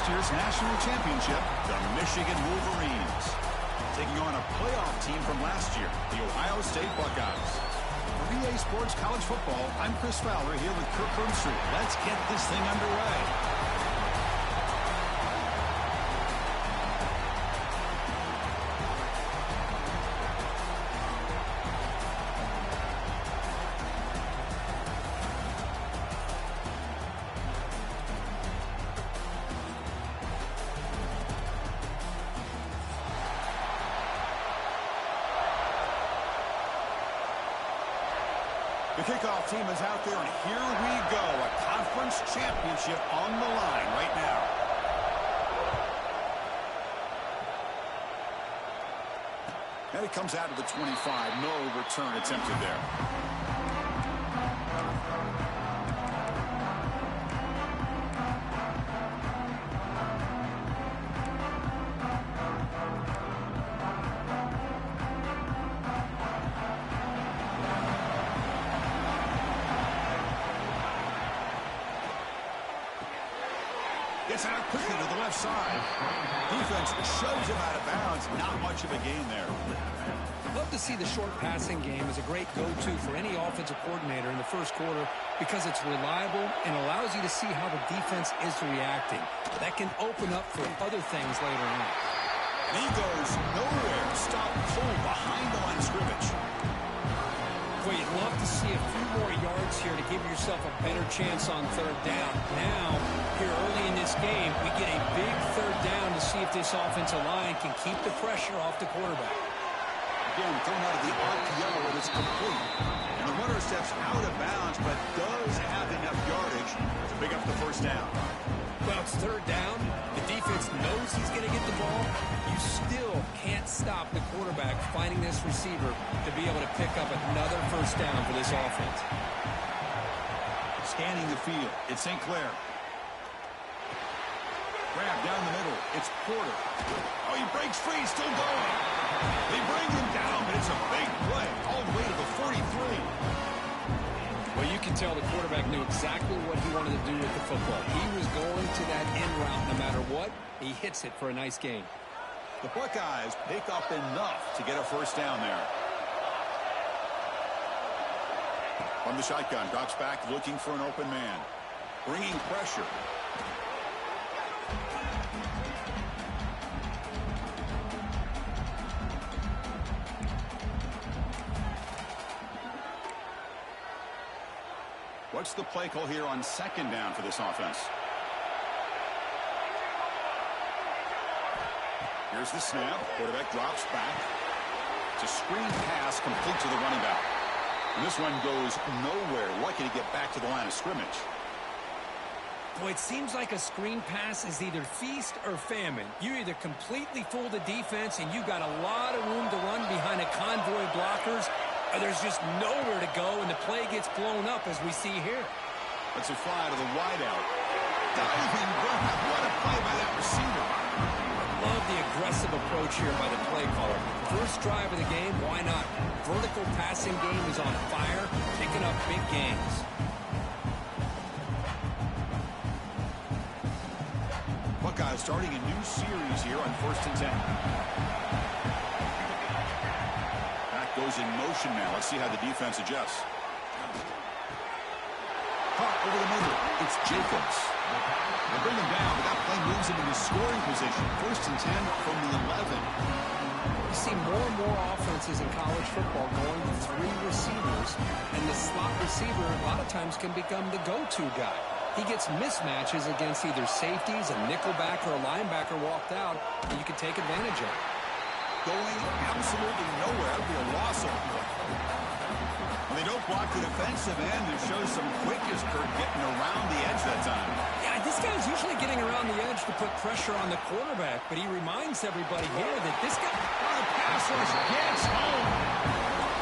year's national championship, the Michigan Wolverines, taking on a playoff team from last year, the Ohio State Buckeyes. For EA Sports College Football, I'm Chris Fowler here with Kirk Herbstreit. Let's get this thing underway. The kickoff team is out there, and here we go. A conference championship on the line right now. And it comes out to the 25. No return attempted there. Gets it out quickly to the left side. Defense shoves him out of bounds. Not much of a gain there. Love to see the short passing game as a great go-to for any offensive coordinator in the first quarter because it's reliable and allows you to see how the defense is reacting. That can open up for other things later on. And he goes nowhere. Stop cold behind the line of scrimmage. Well, you'd love to see a few more yards here to give yourself a better chance on third down. Now, here early in this game, we get a big third down to see if this offensive line can keep the pressure off the quarterback. Again, thrown out of the RPO, and it's complete. And the runner steps out of bounds, but does have enough yardage to pick up the first down. Well, it's third down. The defense knows he's going to get the ball. You still can't stop the quarterback finding this receiver to be able to pick up another first down for this offense. Scanning the field, it's St. Clair. Grab down the middle, it's Porter. Oh, he breaks free, still going. They bring him down, but it's a big play, all the way to the 43. Well, you can tell the quarterback knew exactly what he wanted to do with the football. He was going to that end route no matter what. He hits it for a nice gain. The Buckeyes pick up enough to get a first down there. From the shotgun, drops back looking for an open man. Bringing pressure. What's the play call here on second down for this offense? Here's the snap. Quarterback drops back. It's a screen pass complete to the running back. And this one goes nowhere. Lucky to get back to the line of scrimmage. Boy, it seems like a screen pass is either feast or famine. You either completely fool the defense and you've got a lot of room to run behind a convoy of blockers, or there's just nowhere to go and the play gets blown up as we see here. Let's a fly to the wideout. Diving grab. What a play by that receiver. Love the aggressive approach here by the play caller. First drive of the game, why not? Vertical passing game is on fire, picking up big gains. Buckeyes starting a new series here on 1st and 10. Back goes in motion now. Let's see how the defense adjusts. Caught over the middle. It's Jacobs. They bring him down, but that play moves him into scoring position. 1st and 10 from the 11. You see more and more offenses in college football going to 3 receivers, and the slot receiver a lot of times can become the go-to guy. He gets mismatches against either safeties, a nickelback, or a linebacker walked out, and you can take advantage of it. Going absolutely nowhere. That would be a loss of play. When they don't block the defensive end, it shows some quickness, Kirk, getting around the edge that time. Yeah, this guy's usually getting around the edge to put pressure on the quarterback, but he reminds everybody here that this guy, the pass rush gets home.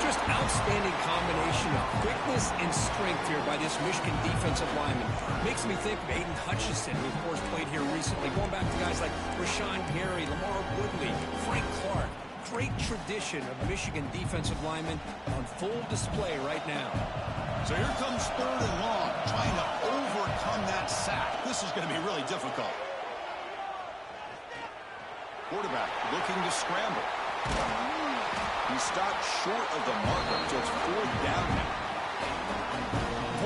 Just outstanding combination of quickness and strength here by this Michigan defensive lineman. Makes me think of Aiden Hutchinson, who of course played here recently, going back to guys like Rashawn Gary, Lamar Woodley, Frank Clark. Great tradition of Michigan defensive linemen on full display right now. So here comes 3rd and long, trying to overcome that sack. This is going to be really difficult. quarterback looking to scramble. He stopped short of the marker, so it's 4th down now.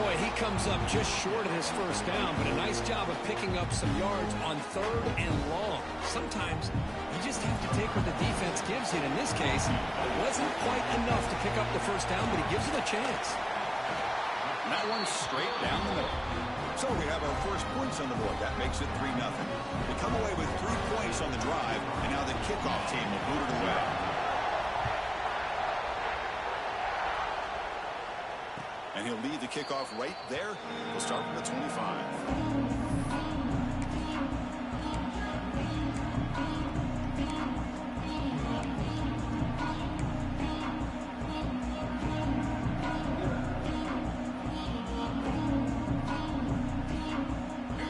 Boy, he comes up just short of his first down, but a nice job of picking up some yards on 3rd and long. Sometimes you just have to take what the defense gives you. In this case, it wasn't quite enough to pick up the first down, but he gives it a chance. And that one's straight down the middle. So we have our first points on the board. That makes it 3-0. They come away with 3 points on the drive, and now the kickoff team will boot it away. And he'll lead the kickoff right there. We'll start from the 25.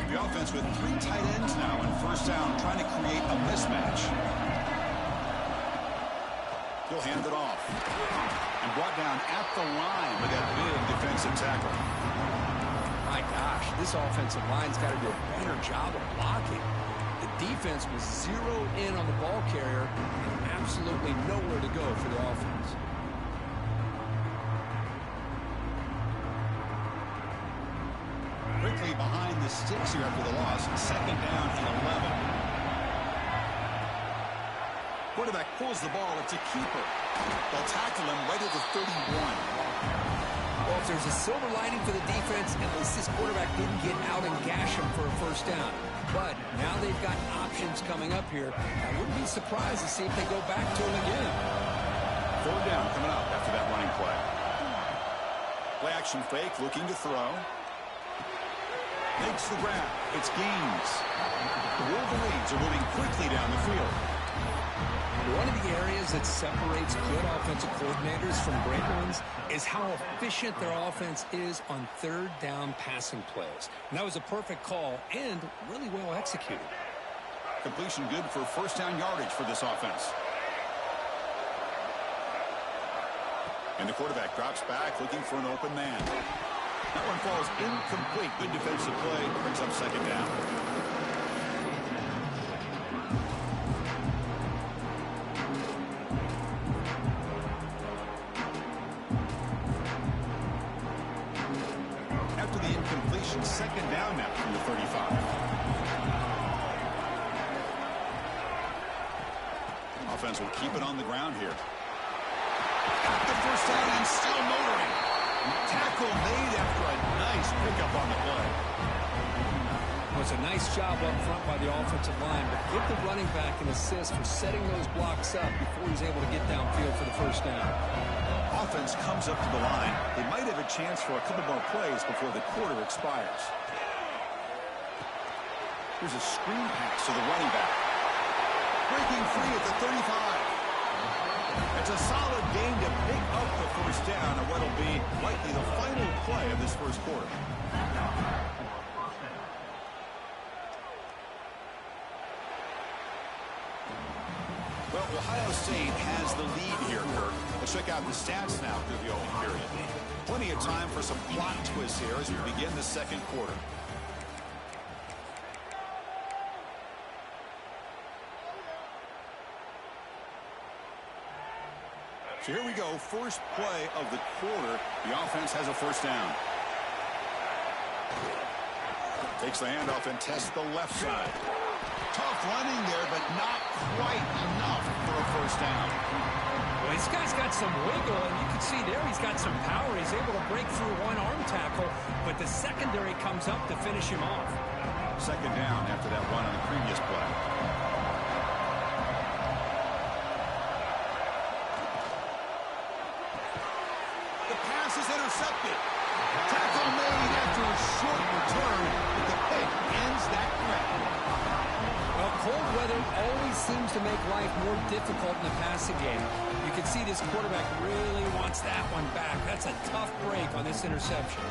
The offense with 3 tight ends now in first down, trying to create a mismatch. He'll hand it off. And brought down at the line with that big defensive tackle. My gosh, this offensive line's got to do a better job of blocking. The defense was zeroed in on the ball carrier and absolutely nowhere to go for the offense. Quickly behind the sticks here after the loss. 2nd down and 11. Quarterback pulls the ball. It's a keeper. They'll tackle him right at the 31. Well, if there's a silver lining for the defense, at least this quarterback didn't get out and gash him for a first down. But now they've got options coming up here. I wouldn't be surprised to see if they go back to him again. 4th down coming up after that running play. Play action fake, looking to throw. Makes the grab. It's Gaines. The Wolverines are moving quickly down the field. One of the areas that separates good offensive coordinators from great ones is how efficient their offense is on 3rd down passing plays. And that was a perfect call and really well executed. Completion good for first down yardage for this offense. And the quarterback drops back looking for an open man. That one falls incomplete. Good defensive play. Brings up 2nd down. After the incompletion, 2nd down now from the 35. Offense will keep it on the ground here. Got the first down and still motoring. Tackle made after a nice pickup on the play. Well, it's a nice job up front by the offensive line, but give the running back an assist for setting those blocks up before he's able to get downfield for the first down. Offense comes up to the line. They might have a chance for a couple more plays before the quarter expires. Here's a screen pass to the running back. Breaking free at the 35. It's a solid gain to pick up the first down on what will be likely the final play of this first quarter. Well, Ohio State has the lead here, Kirk. Let's check out the stats now through the opening period. Plenty of time for some plot twists here as we begin the second quarter. So here we go, first play of the quarter. The offense has a first down. Takes the handoff and tests the left side. Tough running there, but not quite enough for a first down. Well, this guy's got some wiggle, and you can see there he's got some power. He's able to break through one arm tackle, but the secondary comes up to finish him off. 2nd down after that run on the previous play. Is intercepted. Tackle made after a short return, but the pick ends that threat. Well, cold weather always seems to make life more difficult in the passing game. You can see this quarterback really wants that one back. That's a tough break on this interception.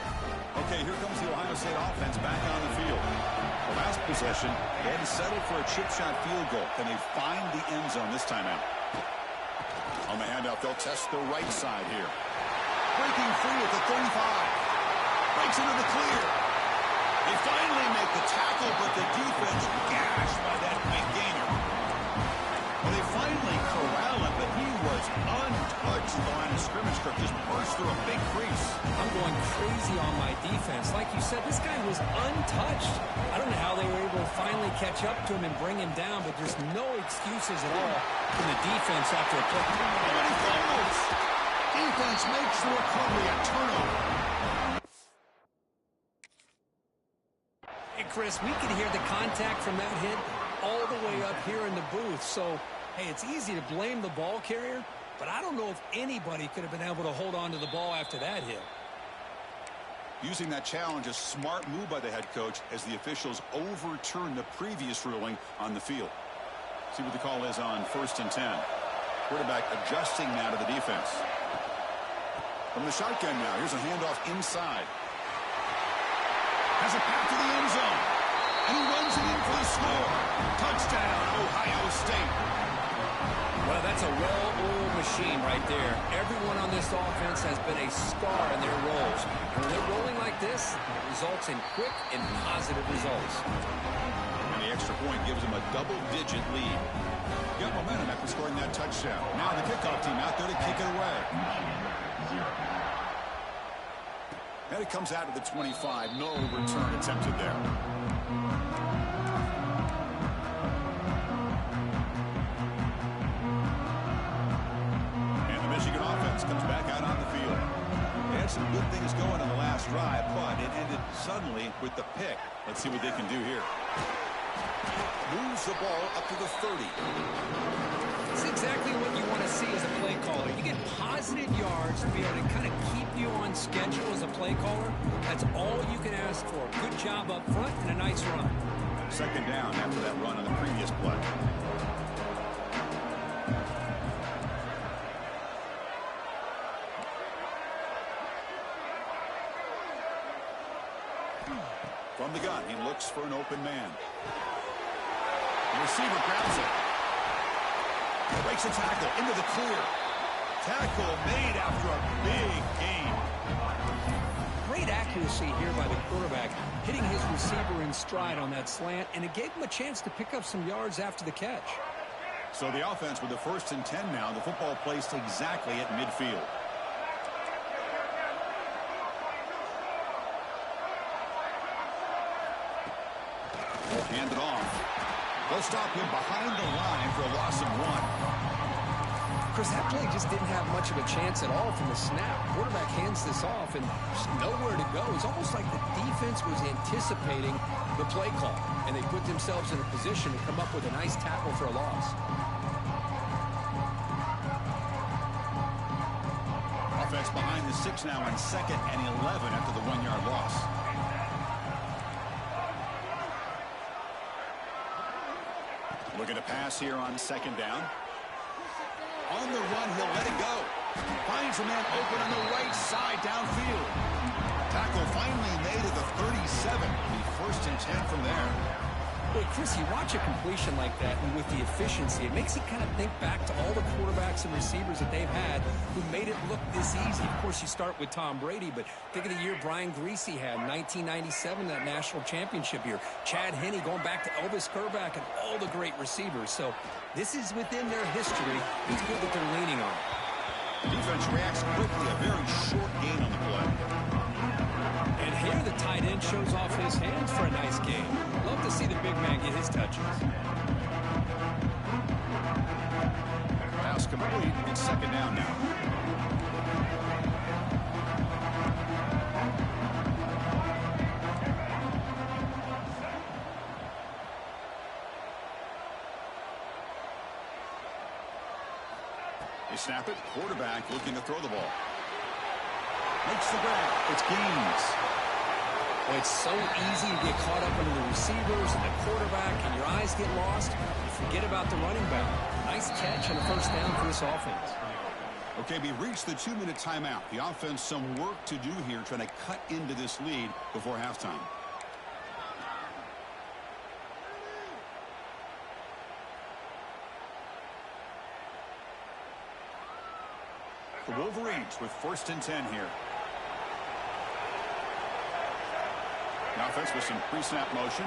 Okay, here comes the Ohio State offense back on the field. The last possession, they had to settle for a chip shot field goal. Can they find the end zone this time out? On the handoff, they'll test the right side here. Breaking free at the 35. Breaks into the clear. They finally make the tackle, but the defense gashed by that big gainer. linebacker just burst through a big crease. I'm going crazy on my defense. Like you said, this guy was untouched. I don't know how they were able to finally catch up to him and bring him down, but there's no excuses at all from the defense after a play. And he fumbles. Defense makes the recovery, a turnover. Hey, Chris, we can hear the contact from that hit all the way up here in the booth. So, hey, it's easy to blame the ball carrier, but I don't know if anybody could have been able to hold on to the ball after that hit. Using that challenge, a smart move by the head coach as the officials overturn the previous ruling on the field. See what the call is on 1st and 10. Quarterback adjusting now to the defense. From the shotgun now, here's a handoff inside. Has a pass to the end zone. And he runs it in for the score. Touchdown, Ohio State. Well, that's a well-oiled machine right there. Everyone on this offense has been a star in their roles. And when they're rolling like this, it results in quick and positive results. And the extra point gives them a double-digit lead. Got momentum after scoring that touchdown. Now the kickoff team out there to kick it away. And it comes out of the 25. No return attempted there. And the Michigan offense comes back out on the field. They had some good things going on the last drive, but it ended suddenly with the pick. Let's see what they can do here. Moves the ball up to the 30. It's exactly what you want to see as a play caller. You get positive yards to be able to kind of keep you on schedule as a play caller. That's all you can ask for. Good job up front and a nice run. Second down after that run on the previous play. From the gun, he looks for an open man. The receiver grabs it. Breaks a tackle into the clear. Tackle made after a big gain. Great accuracy here by the quarterback, hitting his receiver in stride on that slant, and it gave him a chance to pick up some yards after the catch. So the offense with the 1st and 10 now, the football placed exactly at midfield. Hand it off. They'll stop him behind the line for a loss of 1. Chris, that play just didn't have much of a chance at all from the snap. Quarterback hands this off, and there's nowhere to go. It's almost like the defense was anticipating the play call, and they put themselves in a position to come up with a nice tackle for a loss. Offense behind the 6 now on 2nd and 11 after the 1-yard loss. Looking to pass here on 2nd down. On the run, he'll let it go. Finds a man open on the right side downfield. Tackle finally made at the 37. The 1st and 10 from there. Hey, Chris, you watch a completion like that, and with the efficiency, it makes you kind of think back to all the quarterbacks and receivers that they've had who made it look this easy. Of course, you start with Tom Brady, but think of the year Brian Griese had, 1997, that national championship year. Chad Henne going back to Elvis Kerback and all the great receivers. So this is within their history. It's good that they're leaning on it. Defense reacts quickly, a very short gain on the play. And here the tight end shows off his hands for a nice game. Love to see the big man get his touches. Pass complete. It's 2nd down now. They snap it. Quarterback looking to throw the ball. Makes the grab. It's Gaines. Well, it's so easy to get caught up under the receivers and the quarterback, and your eyes get lost. You forget about the running back. Nice catch on the 1st down for this offense. Okay, we reached the 2-minute timeout. The offense some work to do here, trying to cut into this lead before halftime. The Wolverines with 1st and 10 here. The offense with some pre-snap motion.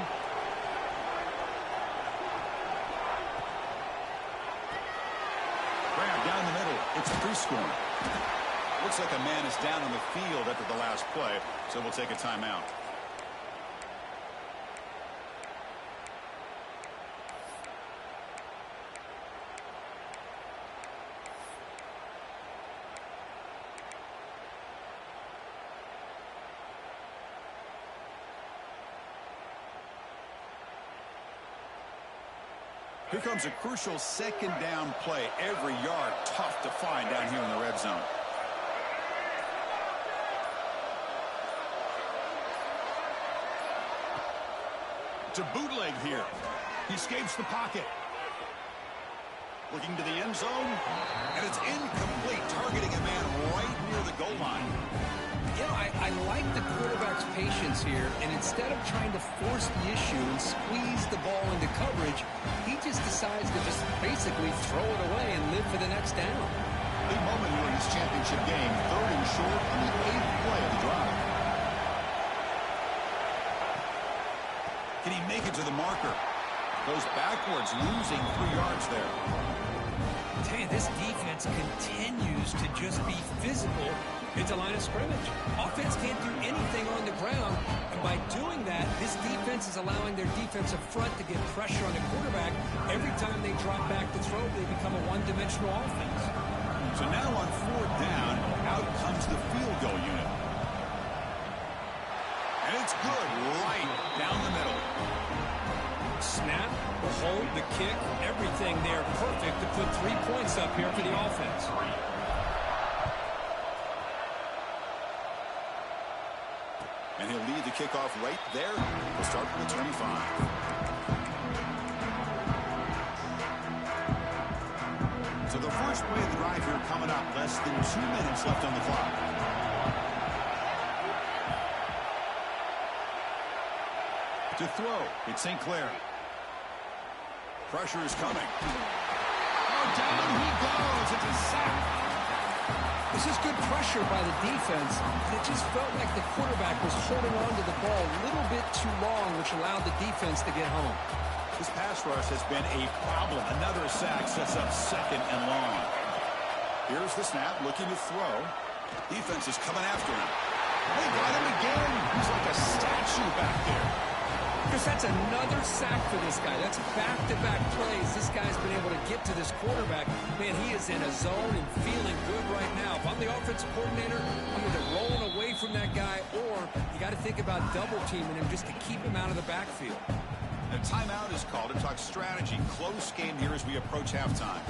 Grab down the middle. It's a free score. Looks like a man is down on the field after the last play, so we'll take a timeout. Here comes a crucial second down play. Every yard tough to find down here in the red zone. To bootleg here. He escapes the pocket. Looking to the end zone. And it's incomplete, targeting a man right near the goal line. You know, I like the quarterback's patience here, and instead of trying to force the issue and squeeze the ball into coverage, he just decides to just basically throw it away and live for the next down. Big moment here in this championship game. 3rd and short on the 8th play of the drive. Can he make it to the marker? Goes backwards, losing 3 yards there. I tell you, this defense continues to just be physical into line of scrimmage. Offense can't do anything on the ground, and by doing that, this defense is allowing their defensive front to get pressure on the quarterback. Every time they drop back to throw, they become a one-dimensional offense. So now on 4th down, out comes the field goal unit. And it's good, right down the middle. Snap, the hold, the kick, everything there perfect to put 3 points up here for the offense. And he'll lead the kickoff right there. We'll start from the 25. So the first play of the drive here coming up. Less than 2 minutes left on the clock. To throw, it's St. Clair. Pressure is coming. Oh, down he goes. It's a sack. This is good pressure by the defense. It just felt like the quarterback was holding on to the ball a little bit too long, which allowed the defense to get home. This pass rush has been a problem. Another sack sets up 2nd and long. Here's the snap, looking to throw. Defense is coming after him. They got him again. He's like a statue back there. Because that's another sack for this guy. That's back-to-back plays. This guy's been able to get to this quarterback. Man, he is in a zone and feeling good right now. If I'm the offensive coordinator, I'm either rolling away from that guy, or you got to think about double-teaming him just to keep him out of the backfield. A timeout is called to talk strategy. Close game here as we approach halftime.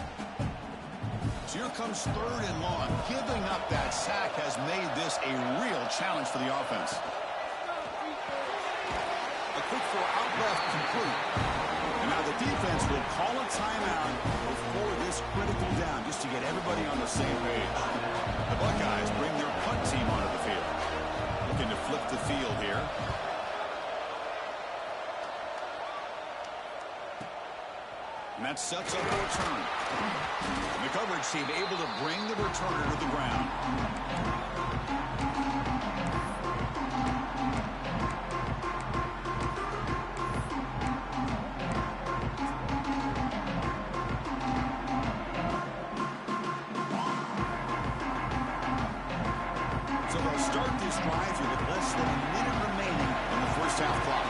So here comes 3rd and long. Giving up that sack has made this a real challenge for the offense. A quick throw out left, complete. And now the defense will call a timeout before this critical down, just to get everybody on the same page. The Buckeyes bring their punt team onto the field. Looking to flip the field here. And that sets up a return. And the coverage team able to bring the returner to the ground. So they'll start this drive here with less than a minute remaining in the first half clock.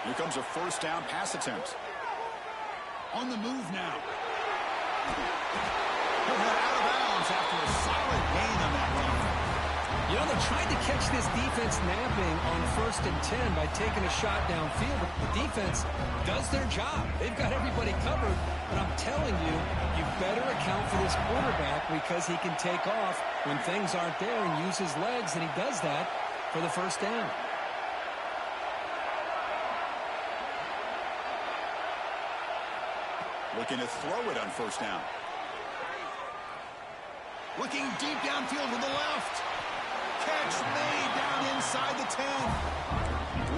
Here comes a 1st down pass attempt. On the move now. He'll head out of bounds after a solid gain on that run. You know, they're trying to catch this defense napping on 1st and 10 by taking a shot downfield. The defense does their job. They've got everybody covered. But I'm telling you, you better account for this quarterback because he can take off when things aren't there and use his legs, and he does that for the 1st down. Looking to throw it on 1st down. Looking deep downfield to the left. Catch made down inside the 10.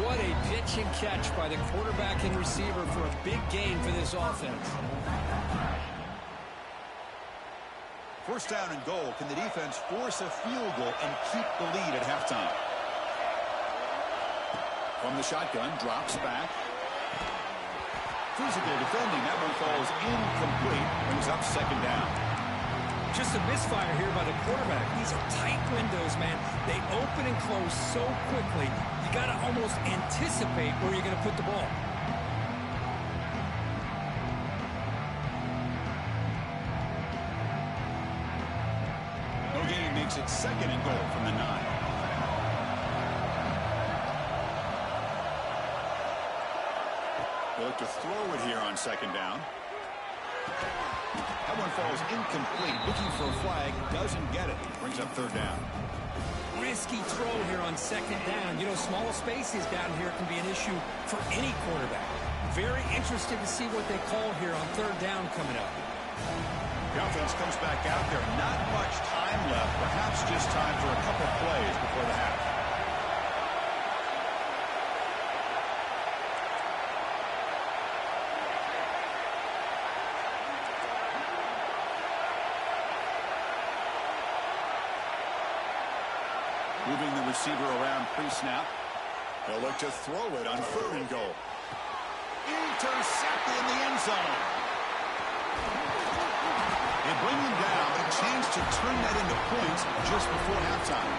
What a pitch and catch by the quarterback and receiver for a big gain for this offense. 1st down and goal. Can the defense force a field goal and keep the lead at halftime? From the shotgun, drops back. Physical defending. That one falls incomplete. Brings up second down. Just a misfire here by the quarterback. These are tight windows, man. They open and close so quickly. You got to almost anticipate where you're going to put the ball. No gain makes it second and goal from the 9. They look to throw it here on second down. That one falls incomplete. Looking for a flag. Doesn't get it. Brings up third down. Risky throw here on second down. You know, small spaces down here can be an issue for any quarterback. Very interested to see what they call here on third down coming up. The offense comes back out there. Not much time left. Perhaps just time for a couple plays before the half. Moving the receiver around pre-snap. They'll look to throw it on third and goal. Intercepted in the end zone. They bring him down, but a chance to turn that into points just before halftime.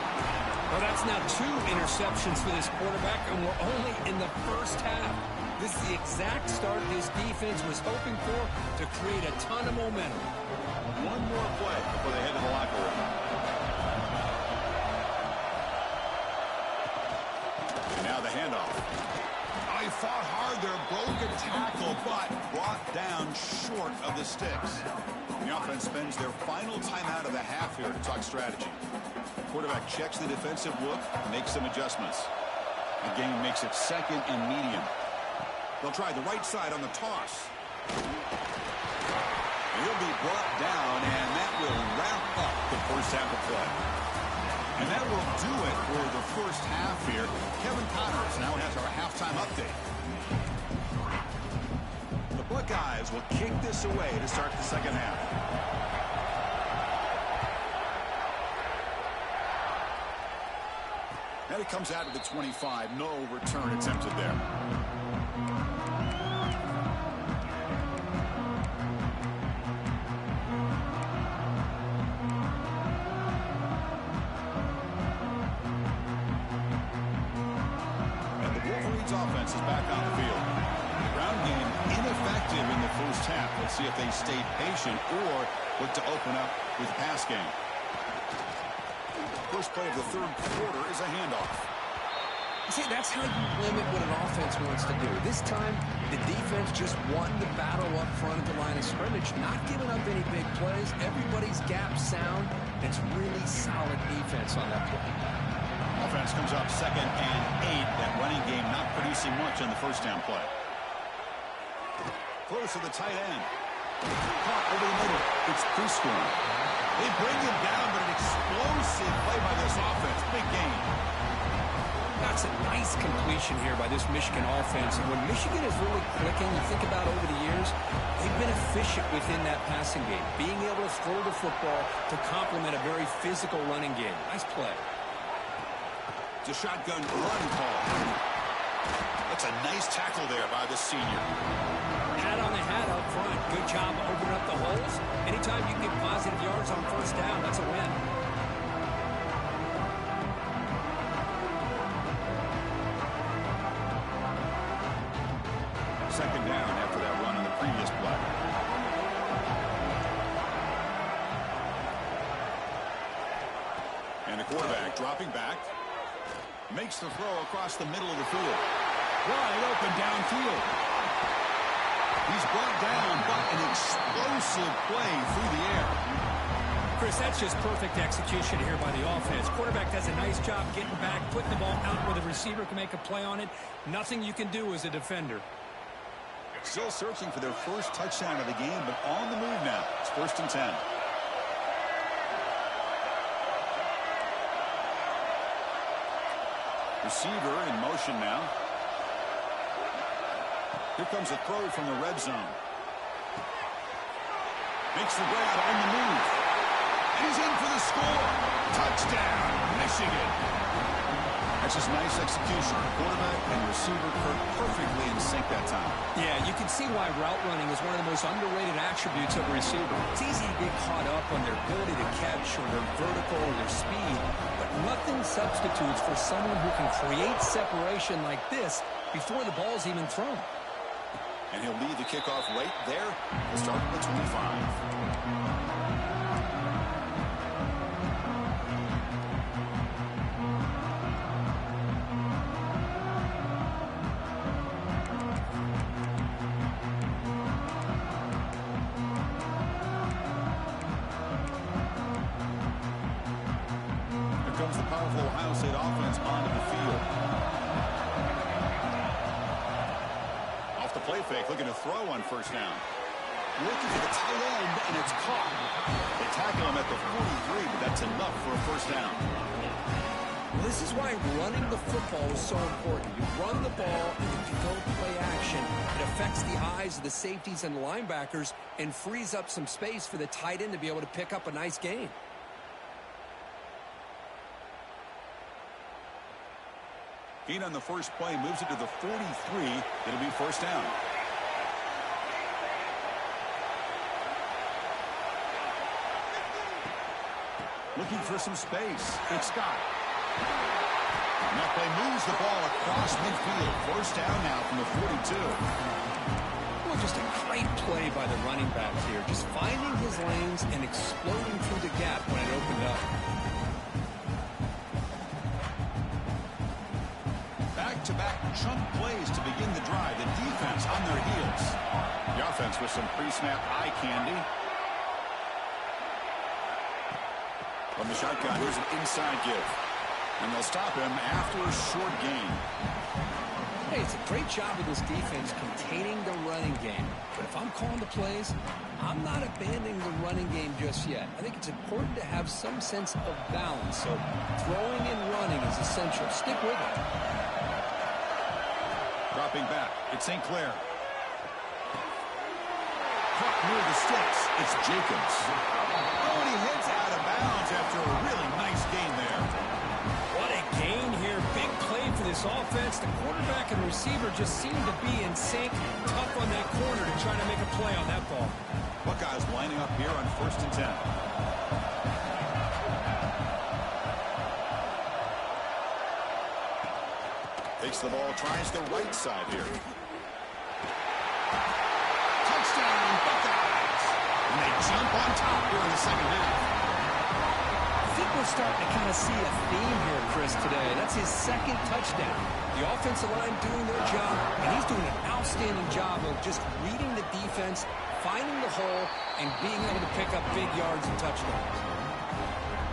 Well, that's now 2 interceptions for this quarterback, and we're only in the first half. This is the exact start this defense was hoping for to create a ton of momentum. One more play before they head to the locker room. And now the handoff. Oh, he fought hard there, broke a tackle, but brought down short of the sticks. The offense spends their final timeout of the half here to talk strategy. Quarterback checks the defensive look, makes some adjustments. The game makes it second and medium. They'll try the right side on the toss. He'll be brought down, and that will wrap up the first half of play. And that will do it for the first half here. Kevin Connors now has our halftime update. The Buckeyes will kick this away to start the second half. And it comes out to the 25. No return attempted there. Offense is back on the field. The ground game ineffective in the first half. Let's see if they stay patient or look to open up with the pass game. First play of the third quarter is a handoff. See, that's how you limit what an offense wants to do. This time, the defense just won the battle up front at the line of scrimmage, not giving up any big plays. Everybody's gap sound. It's really solid defense on that play. Offense comes up second and 8. That running game not producing much on the first down play. Close to the tight end. Caught over the middle. It's Prescorn. They bring him down, but an explosive play by this offense. Big game. That's a nice completion here by this Michigan offense. And when Michigan is really clicking, you think about over the years, they've been efficient within that passing game. Being able to throw the football to complement a very physical running game. Nice play. The shotgun run call. That's a nice tackle there by the senior. Hat on the hat up front. Good job opening up the holes. Anytime you get positive yards on first down, that's a win. Second down after that run on the previous play. And the quarterback dropping back. Makes the throw across the middle of the field. Wide open downfield. He's brought down, but an explosive play through the air. Chris, that's just perfect execution here by the offense. Quarterback does a nice job getting back, putting the ball out where the receiver can make a play on it. Nothing you can do as a defender. Still searching for their first touchdown of the game, but on the move now. It's 1st and 10. Receiver in motion now. Here comes a throw from the red zone. Makes the grab on the move. And he's in for the score. Touchdown, Michigan. That's just nice execution. Quarterback and receiver perfectly in sync that time. Yeah, you can see why route running is one of the most underrated attributes of a receiver. It's easy to get caught up on their ability to catch or their vertical or their speed, but nothing substitutes for someone who can create separation like this before the ball's even thrown. And he'll lead the kickoff right there. We'll start at the 25. Comes the powerful Ohio State offense onto the field. Off the play fake, looking to throw on first down. Looking for the tight end, and it's caught. They tackle him at the 43, but that's enough for a first down. Well, this is why running the football is so important. You run the ball, and if you don't play action, it affects the eyes of the safeties and the linebackers and frees up some space for the tight end to be able to pick up a nice gain. Gain on the first play, moves it to the 43. It'll be first down. Looking for some space. It's Scott. And that play moves the ball across midfield. First down now from the 42. Well, just a great play by the running back here. Just finding his lanes and exploding through the gap when it opened up. Back-to-back chunk plays to begin the drive. The defense on their heels. The offense with some pre-snap eye candy. From the shotgun, here's an inside give. And they'll stop him after a short gain. Hey, it's a great job of this defense containing the running game. But if I'm calling the plays, I'm not abandoning the running game just yet. I think it's important to have some sense of balance. So throwing and running is essential. Stick with it. Dropping back, it's St. Clair. Caught near the sticks, it's Jacobs. Oh, and he heads out of bounds after a really nice gain there. What a gain here. Big play for this offense. The quarterback and receiver just seem to be in sync. Tough on that corner to try to make a play on that ball. Buckeyes lining up here on 1st and 10. Takes the ball, tries the right side here. Touchdown, Buckeyes! And they jump on top here in the second half. I think we're starting to kind of see a theme here, Chris, today. That's his second touchdown. The offensive line doing their job, and he's doing an outstanding job of just reading the defense, finding the hole, and being able to pick up big yards and touchdowns.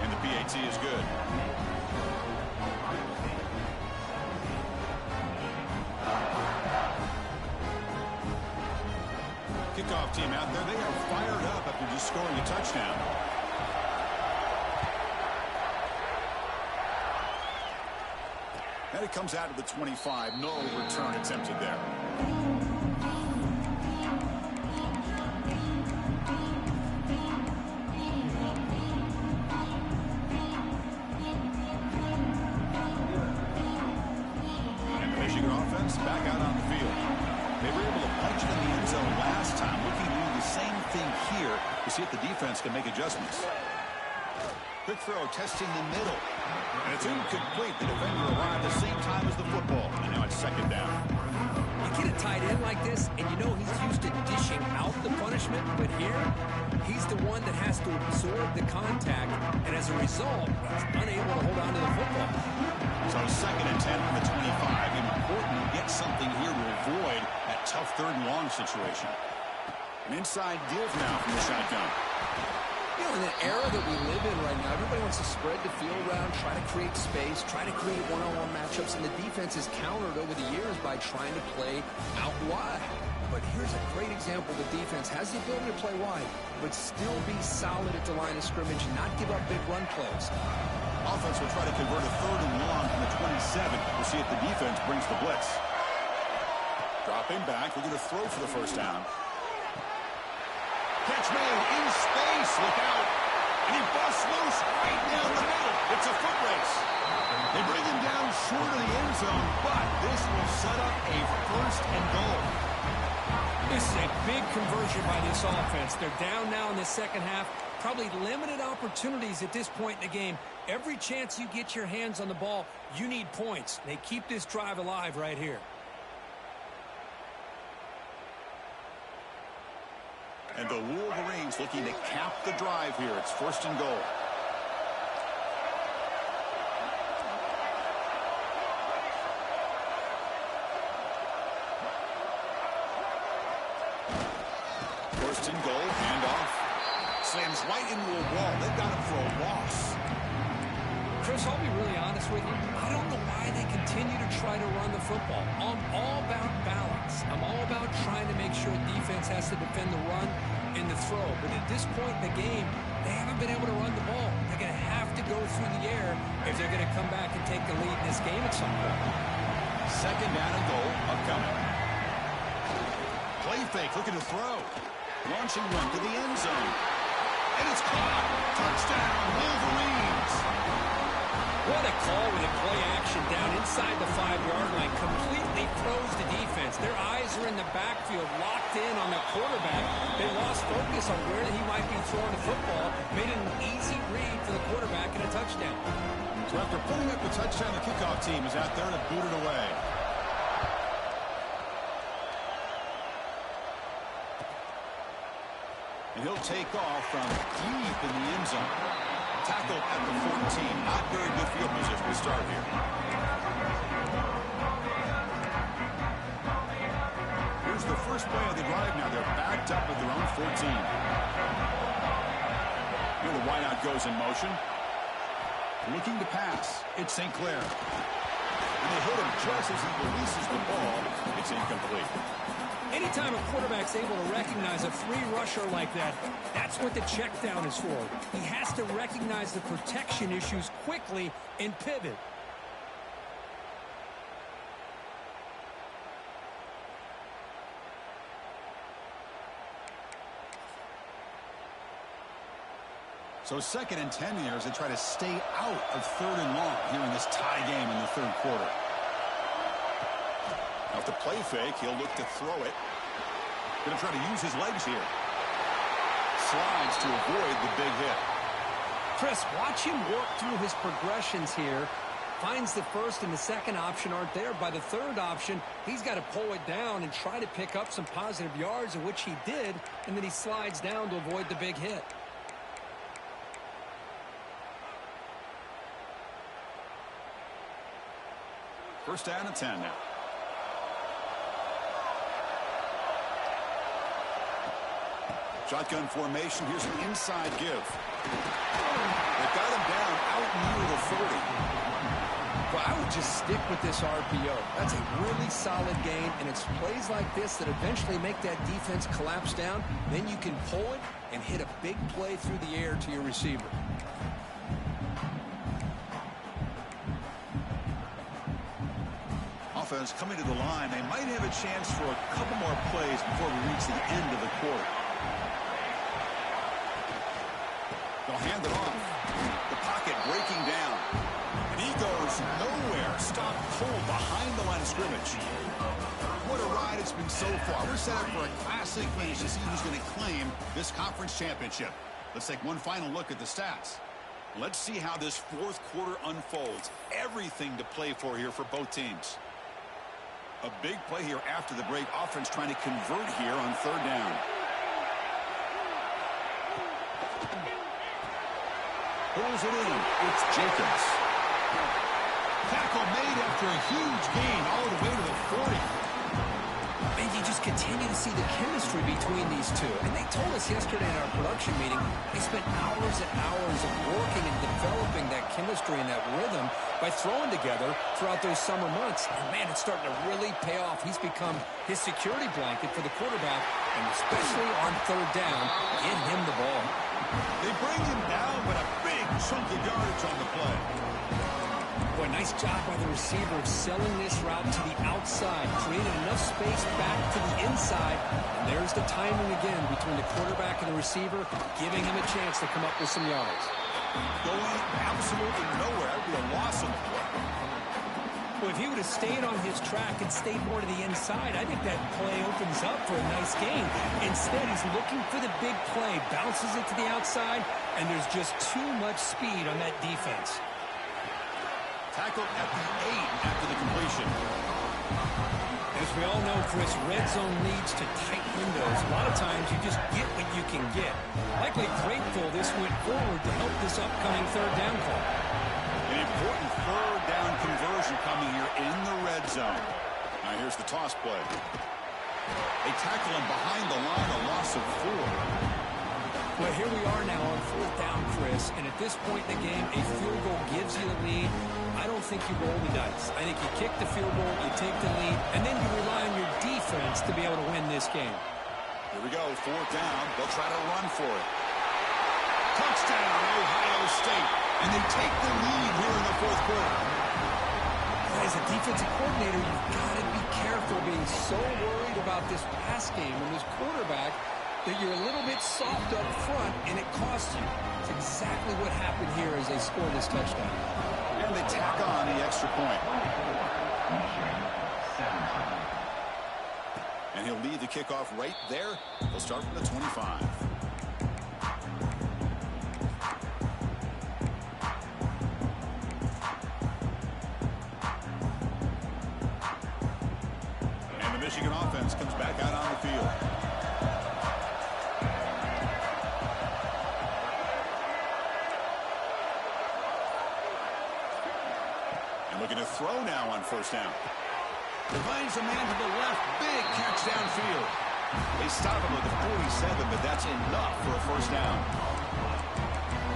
And the PAT is good. Kickoff team out there. They are fired up after just scoring a touchdown. And it comes out to the 25. No return attempted there. And the Michigan offense back out on the field. They were able to punch it in the end zone last time. Looking to do the same thing here to see if the defense can make adjustments. Quick throw, testing the middle. And it's incomplete. The defender arrived at the same time as the football. And now it's second down. You get a tight end like this, and you know he's used to dishing out the punishment. But here, he's the one that has to absorb the contact. And as a result, he's unable to hold on to the football. So 2nd and 10 from the 25. Important to get something here to avoid that tough 3rd and long situation. An inside give now from the shotgun. You know, in the era that we live in right now, everybody wants to spread the field around, try to create space, try to create one-on-one matchups, and the defense is countered over the years by trying to play out wide. But here's a great example. The defense has the ability to play wide, but still be solid at the line of scrimmage and not give up big run plays. Offense will try to convert a 3rd and long from the 27. We'll see if the defense brings the blitz. Dropping back, looking to throw for the first down. Catch made in space. Look out. And he busts loose right down the middle. It's a foot race. They bring him down short of the end zone, but this will set up a first and goal. This is a big conversion by this offense. They're down now in the second half. Probably limited opportunities at this point in the game. Every chance you get your hands on the ball, you need points. They keep this drive alive right here. And the Wolverines looking to cap the drive here. It's first and goal. First and goal, handoff. Slams right into a wall. They've got him for a loss. Chris, I'll be really honest with you. I don't know why they continue to try to run the football. I'm all about balance. I'm all about trying to make sure defense has to defend the run and the throw. But at this point in the game, they haven't been able to run the ball. They're going to have to go through the air if they're going to come back and take the lead in this game at some point. Second down and goal upcoming. Play fake, looking to throw. Launching run to the end zone. And it's caught. Touchdown, Wolverines. What a call with a play action down inside the 5-yard line. Completely froze the defense. Their eyes are in the backfield, locked in on the quarterback. They lost focus on where he might be throwing the football. Made it an easy read for the quarterback and a touchdown. So after putting up a touchdown, the kickoff team is out there to boot it away. And he'll take off from deep in the end zone. Tackle at the 14. Not very good field position to start here. Here's the first play of the drive now. They're backed up at their own 14. Here the wideout goes in motion. Looking to pass. It's St. Clair. And they hit him just as he releases the ball. It's incomplete. Anytime a quarterback's able to recognize a free rusher like that, that's what the check down is for. He has to recognize the protection issues quickly and pivot. So 2nd and 10 here as they try to stay out of 3rd and long here in this tie game in the 3rd quarter. Now with the play fake, he'll look to throw it. Going to try to use his legs here. Slides to avoid the big hit. Chris, watch him work through his progressions here. Finds the first and the second option aren't there. By the third option, he's got to pull it down and try to pick up some positive yards, of which he did, and then he slides down to avoid the big hit. First down and 10 now. Shotgun formation. Here's an inside give. They got him down out near the 40. Well, I would just stick with this RPO. That's a really solid gain, and it's plays like this that eventually make that defense collapse down. Then you can pull it and hit a big play through the air to your receiver. Offense coming to the line. They might have a chance for a couple more plays before we reach the end of the quarter. They'll hand it off. The pocket breaking down. And he goes nowhere. Stopped cold behind the line of scrimmage. What a ride it's been so far. We're set up for a classic finish to see who's going to claim this conference championship. Let's take one final look at the stats. Let's see how this 4th quarter unfolds. Everything to play for here for both teams. A big play here after the break. Offense trying to convert here on 3rd down. Pulls it in. It's Jacobs. Tackle made after a huge gain all the way to the 40. And you just continue to see the chemistry between these two. And they told us yesterday in our production meeting, they spent hours and hours of working and developing that chemistry and that rhythm by throwing together throughout those summer months. And, man, it's starting to really pay off. He's become his security blanket for the quarterback, and especially on 3rd down, get him the ball. They bring him down, but a big chunk of yardage on the play. Boy, nice job by the receiver of selling this route to the outside, creating enough space back to the inside. And there's the timing again between the quarterback and the receiver, giving him a chance to come up with some yards. Going absolutely nowhere. That would be a loss of the play. Well, if he would have stayed on his track and stayed more to the inside, I think that play opens up for a nice gain. Instead, he's looking for the big play, bounces it to the outside, and there's just too much speed on that defense. Tackled at the 8 after the completion. As we all know, Chris, red zone leads to tight windows. A lot of times you just get what you can get. Likely grateful this went forward to help this upcoming third down call. An important third down conversion coming here in the red zone. Now here's the toss play. They tackle him behind the line, a loss of 4. Well, here we are now on fourth down, Chris, and at this point in the game, a field goal gives you the lead. I don't think you roll the dice. I think you kick the field goal, you take the lead, and then you rely on your defense to be able to win this game. Here we go, fourth down. They'll try to run for it. Touchdown, Ohio State. And they take the lead here in the fourth quarter. As a defensive coordinator, you've got to be careful being so worried about this pass game and this quarterback that you're a little bit soft up front, and it costs you. It's exactly what happened here as they score this touchdown. And they tack on the extra point. And he'll lead the kickoff right there. He'll start from the 25. And the Michigan offense comes back out on the field. Looking to throw now on first down. Finds a man to the left. Big catch downfield. They stop him with the 47, but that's enough for a first down.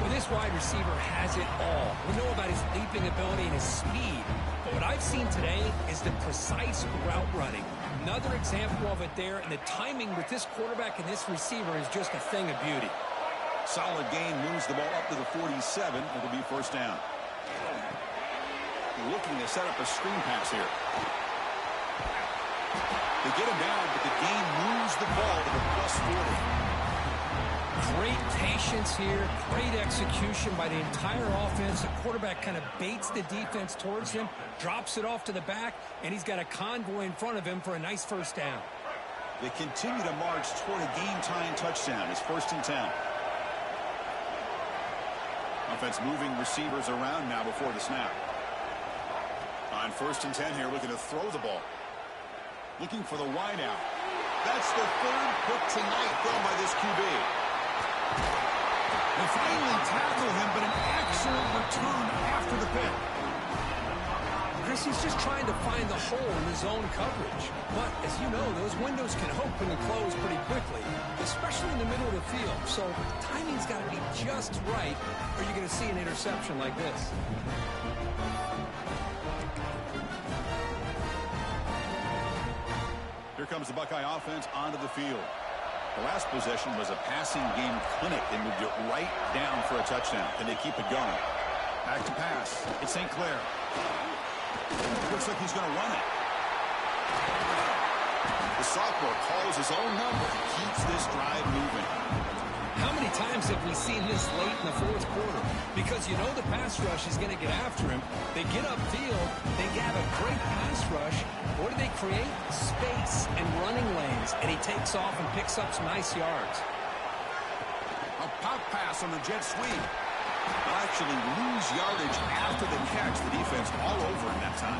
Well, this wide receiver has it all. We know about his leaping ability and his speed. But what I've seen today is the precise route running. Another example of it there, and the timing with this quarterback and this receiver is just a thing of beauty. Solid gain, moves the ball up to the 47. It'll be first down. Looking to set up a screen pass here. They get him down, but the game moves the ball to the +40. Great patience here, great execution by the entire offense. The quarterback kind of baits the defense towards him, drops it off to the back, and he's got a convoy in front of him for a nice first down. They continue to march toward a game-tying touchdown. It's 1st and 10. Offense moving receivers around now before the snap. On 1st and 10 here, looking to throw the ball. Looking for the wide out. That's the third pick tonight thrown by this QB. They finally tackle him, but an excellent return after the pick. Chris, he's just trying to find the hole in his own coverage. But, as you know, those windows can open and close pretty quickly, especially in the middle of the field. So, timing's got to be just right, or you're going to see an interception like this. Here comes the Buckeye offense onto the field. The last possession was a passing game clinic. They moved it right down for a touchdown, and they keep it going. Back to pass. It's St. Clair. Looks like he's going to run it. The sophomore calls his own number and keeps this drive moving. How many times have we seen this late in the fourth quarter? Because you know the pass rush is going to get after him. They get upfield. They have a great pass rush. What do they create? Space and running lanes. And he takes off and picks up some nice yards. A pop pass on the jet sweep. They'll actually lose yardage after the catch. The defense all over in that time.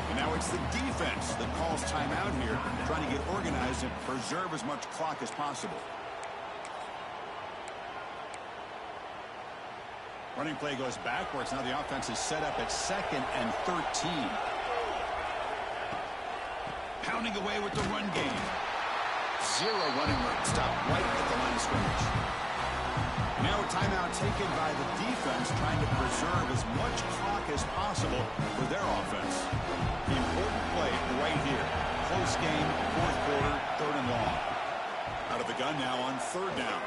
And now it's the defense that calls timeout here, trying to get organized and preserve as much clock as possible. Running play goes backwards. Now the offense is set up at 2nd and 13. Pounding away with the run game. Zero running room. Stop right at the line of scrimmage. Now a timeout taken by the defense, trying to preserve as much clock as possible for their offense. The important play right here. Close game, fourth quarter, 3rd and long. Out of the gun now on 3rd down.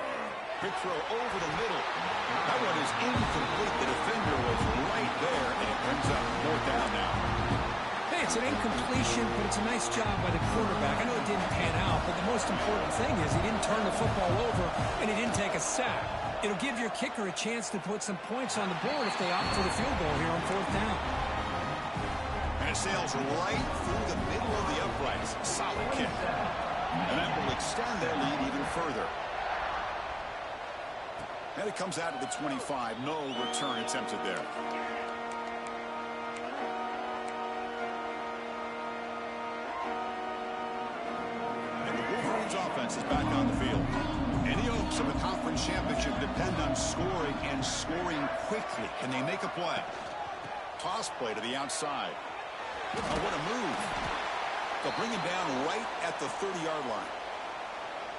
Quick throw over the middle. That one is incomplete. The defender was right there, and it brings up 4th down now. Hey, it's an incompletion, but it's a nice job by the quarterback. I know it didn't pan out, but the most important thing is he didn't turn the football over, and he didn't take a sack. It'll give your kicker a chance to put some points on the board if they opt for the field goal here on 4th down. And it sails right through the middle of the uprights. Solid kick. And that will extend their lead even further. And it comes out of the 25. No return attempted there. And the Wolverines offense is back on the field. Any hopes of a conference championship depend on scoring and scoring quickly. Can they make a play? Toss play to the outside. Oh, what a move. They'll bring him down right at the 30-yard line.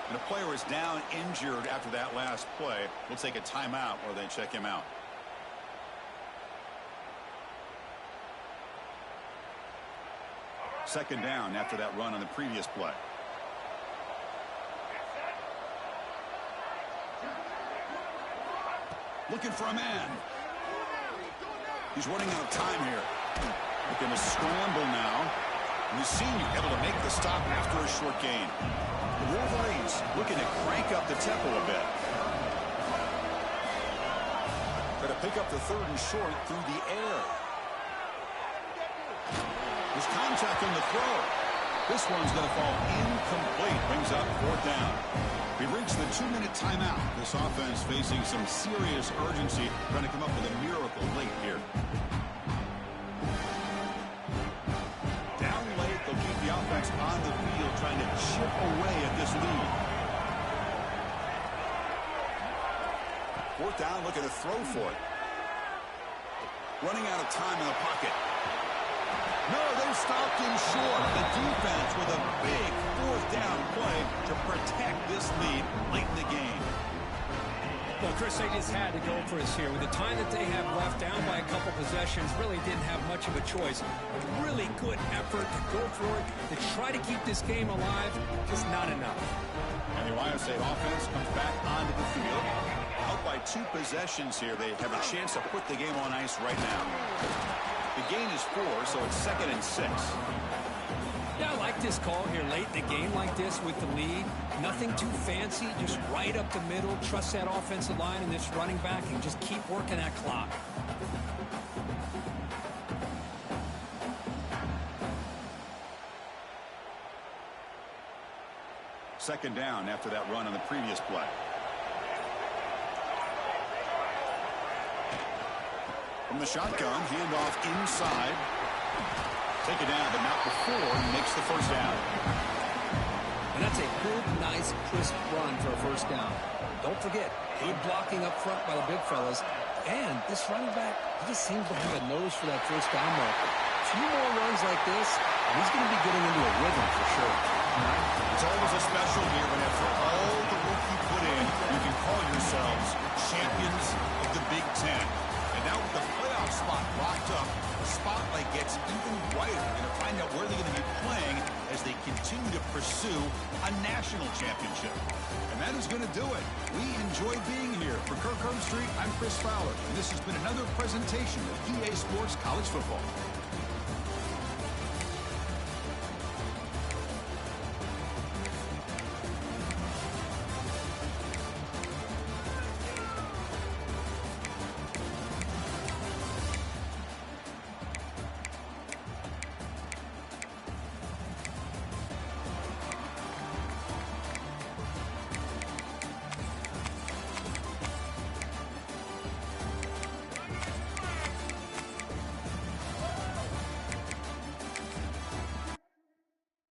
And a player is down injured after that last play. We'll take a timeout or they check him out. Second down after that run on the previous play. Looking for a man. He's running out of time here. Looking to scramble now. And the senior able to make the stop after a short gain. The Wolverines looking to crank up the tempo a bit. Got to pick up the 3rd and short through the air. There's contact on the throw. This one's going to fall incomplete. Brings up 4th down. We reached the 2-minute timeout. This offense facing some serious urgency, trying to come up with a miracle late here. Down late, they'll keep the offense on the field, trying to chip away at this lead. 4th down, looking to throw for it. Running out of time in the pocket. No, they stopped him short. The defense with a big 4th down play to protect this lead late in the game. Well, Chris, they just had to go for us here. With the time that they have left, down by a couple possessions, really didn't have much of a choice. A really good effort to go for it, to try to keep this game alive, just not enough. And the Ohio State offense comes back onto the field. Out by 2 possessions here. They have a chance to put the game on ice right now. The gain is 4, so it's 2nd and 6. Yeah, I like this call here late in the game like this with the lead. Nothing too fancy, just right up the middle. Trust that offensive line and this running back and just keep working that clock. Second down after that run on the previous play. From the shotgun, handoff inside. Take it down, but not before he makes the 1st down. And that's a good, nice, crisp run for a 1st down. Don't forget, good blocking up front by the big fellas. And this running back, he just seems to have a nose for that 1st down marker. A few more runs like this, and he's going to be getting into a rhythm for sure. It's always a special here when after all the work you put in, you can call yourselves champions of the Big Ten. And now with the playoff spot locked up, the spotlight gets even brighter. You're going to find out where they're going to be playing as they continue to pursue a national championship. And that is going to do it. We enjoyed being here. For Kirk Herbstreit, I'm Chris Fowler, and this has been another presentation of EA Sports College Football.